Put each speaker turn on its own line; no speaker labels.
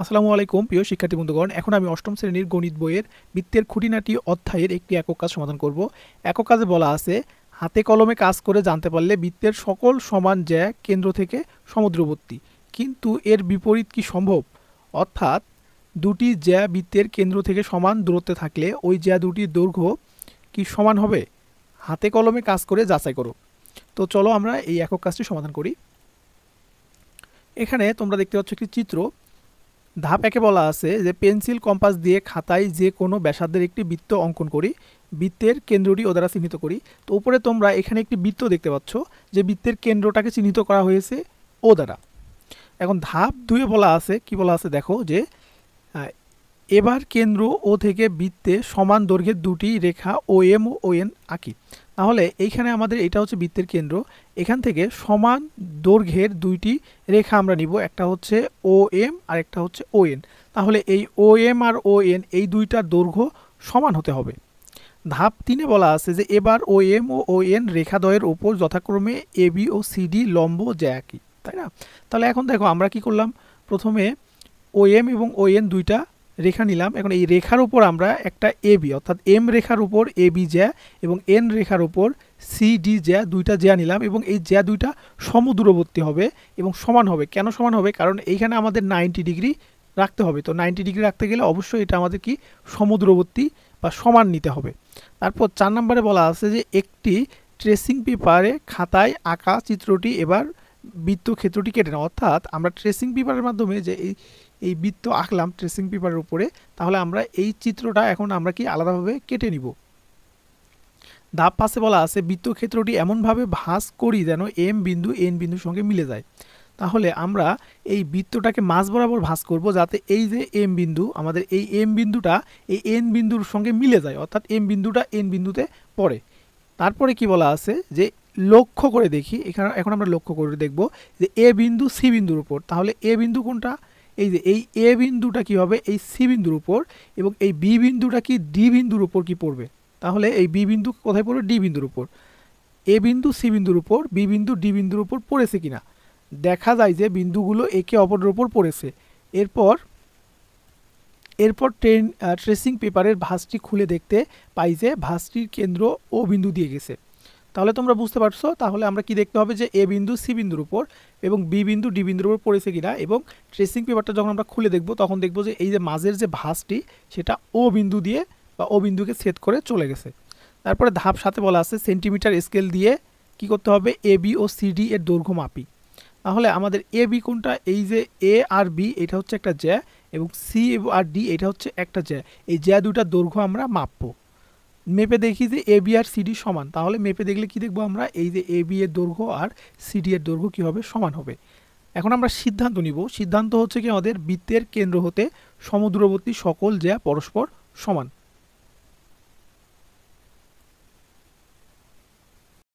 আসসালামু আলাইকুম প্রিয় শিক্ষার্থী বন্ধুগণ। এখন আমি অষ্টম শ্রেণীর গণিত বইয়ের বৃত্তের খুঁটিনাটি অধ্যায়ের একটি একক কাজ সমাধান করব। একক কাজে বলা আছে, হাতে কলমে কাজ করে জানতে পারলে বৃত্তের সকল সমান জ্যা কেন্দ্র থেকে সমুদ্রবর্তী, কিন্তু এর বিপরীত কি সম্ভব? অর্থাৎ দুটি জ্যা বৃত্তের কেন্দ্র থেকে সমান দূরত্বে থাকলে ওই জ্যা দুটির দৈর্ঘ্য কি সমান হবে? হাতে কলমে কাজ করে যাচাই করো। তো চলো আমরা এই একক কাজটি সমাধান করি। এখানে তোমরা দেখতে পাচ্ছ একটি চিত্র। ধাপ একে বলা আছে যে পেন্সিল কম্পাস দিয়ে খাতায় যে কোনো ব্যাসার্ধের একটি বৃত্ত অঙ্কন করি, বৃত্তের কেন্দ্রটি ও দ্বারা চিহ্নিত করি। তো উপরে তোমরা এখানে একটি বৃত্ত দেখতে পাচ্ছ যে বৃত্তের কেন্দ্রটাকে চিহ্নিত করা হয়েছে ও দ্বারা। এখন ধাপ দুয়ে বলা আছে, কি বলা আছে দেখো, যে এবার কেন্দ্র ও থেকে বৃত্তে সমান দৈর্ঘ্যের দুটি রেখা ও এম ও এন আঁকি। তাহলে এইখানে আমাদের এটা হচ্ছে বৃত্তের কেন্দ্র, এখান থেকে সমান দৈর্ঘ্যের দুইটি রেখা আমরা নিব, একটা হচ্ছে ও এম আর একটা হচ্ছে ও এন। তাহলে এই ও এম আর ও এন এই দুইটার দৈর্ঘ্য সমান হতে হবে। ধাপ তিনে বলা আছে যে এবার ও এম ও ও এন রেখাদ্বয়ের উপর যথাক্রমে এ বি ও সিডি লম্ব জ্যা আঁকি, তাই না? তাহলে এখন দেখো আমরা কি করলাম, প্রথমে ও এম এবং ও এন দুইটা রেখা নিলাম। এখন এই রেখার উপর আমরা একটা এ বি অর্থাৎ এম রেখার উপর এ বি জ্যা এবং এন রেখার উপর সি ডি জ্যা দুইটা জ্যা নিলাম, এবং এই জ্যা দুইটা সমদূরবর্তী হবে এবং সমান হবে। কেন সমান হবে? কারণ এইখানে আমাদের 90 ডিগ্রি রাখতে হবে। তো 90 ডিগ্রি রাখতে গেলে অবশ্যই এটা আমাদের কি সমদূরবর্তী বা সমান নিতে হবে। তারপর 4 নম্বরে বলা আছে যে একটি ট্রেসিং পেপারে খাতায় আঁকা চিত্রটি এবার বৃত্তক্ষেত্রটি কেটে নাও। অর্থাৎ আমরা ট্রেসিং পেপারের মাধ্যমে যে এই বৃত্ত আঁকলাম ট্রেসিং পেপারের উপরে, তাহলে আমরা এই চিত্রটা এখন আমরা কি আলাদাভাবে কেটে নিব। ধাপ 5 বলা আছে বৃত্তক্ষেত্রটি এমনভাবে ভাঁজ করি যেন এম বিন্দু এন বিন্দুর সঙ্গে মিলে যায়। তাহলে আমরা এই বৃত্তটাকে মাঝ বরাবর ভাঁজ করব যাতে এই যে এম বিন্দু, আমাদের এই এম বিন্দুটা এই এন বিন্দুর সঙ্গে মিলে যায়, অর্থাৎ এম বিন্দুটা এন বিন্দুতে পড়ে। তারপরে কি বলা আছে যে লক্ষ্য করে দেখি, এখানে এখন আমরা লক্ষ্য করে দেখব যে এ বিন্দু সি বিন্দুর উপর। তাহলে এ বিন্দু কোনটা? এই যে এই এ বিন্দুটা কি হবে এই সি বিন্দুর উপর, এবং এই বি বিন্দুটা কি ডি বিন্দুর উপর কি পড়বে? তাহলে এই বি বিন্দু কোথায় পড়বে? ডি বিন্দুর উপর। এ বিন্দু সি বিন্দুর উপর, বি বিন্দু ডি বিন্দুর উপর পড়েছে কিনা দেখা যায় যে বিন্দুগুলো একে অপরের উপর পড়েছে। এরপর ট্রেসিং পেপারের ভাঁজটি খুলে দেখতে পাই যে ভাঁজটির কেন্দ্র ও বিন্দু দিয়ে গেছে। তাহলে তোমরা বুঝতে পারছো, তাহলে আমরা কি দেখতে হবে যে এ বিন্দু সি বিন্দুর উপর এবং বি বিন্দু ডি বিন্দুর উপর পড়েছে কিনা, এবং ট্রেসিং পেপারটা যখন আমরা খুলে দেখব তখন দেখব যে এই যে মাঝের যে ভাঁজটি সেটা ও বিন্দু দিয়ে বা ও বিন্দুকে ছেদ করে চলে গেছে। তারপরে ধাপ 7 বলা আছে সেন্টিমিটার স্কেল দিয়ে কি করতে হবে? A B O C D এর দৈর্ঘ্য মাপি। তাহলে আমাদের এ বি কোনটা? এই যে এ আর বি এটা হচ্ছে একটা জ্যা, এবং সি আর ডি এটা হচ্ছে একটা জ্যা। এই জ্যা দুটার দৈর্ঘ্য আমরা মাপবো। মেপে দেখি যে এ বি আর সিডি সমান। তাহলে মেপে দেখলে কি দেখবো আমরা? এই যে এ বি এর দৈর্ঘ্য আর সিডি এর দৈর্ঘ্য কি হবে? সমান হবে। এখন আমরা সিদ্ধান্ত নিব। সিদ্ধান্ত হচ্ছে কি আমাদের বৃত্তের কেন্দ্র হতে সমদূরবর্তী সকল জ্যা পরস্পর সমান।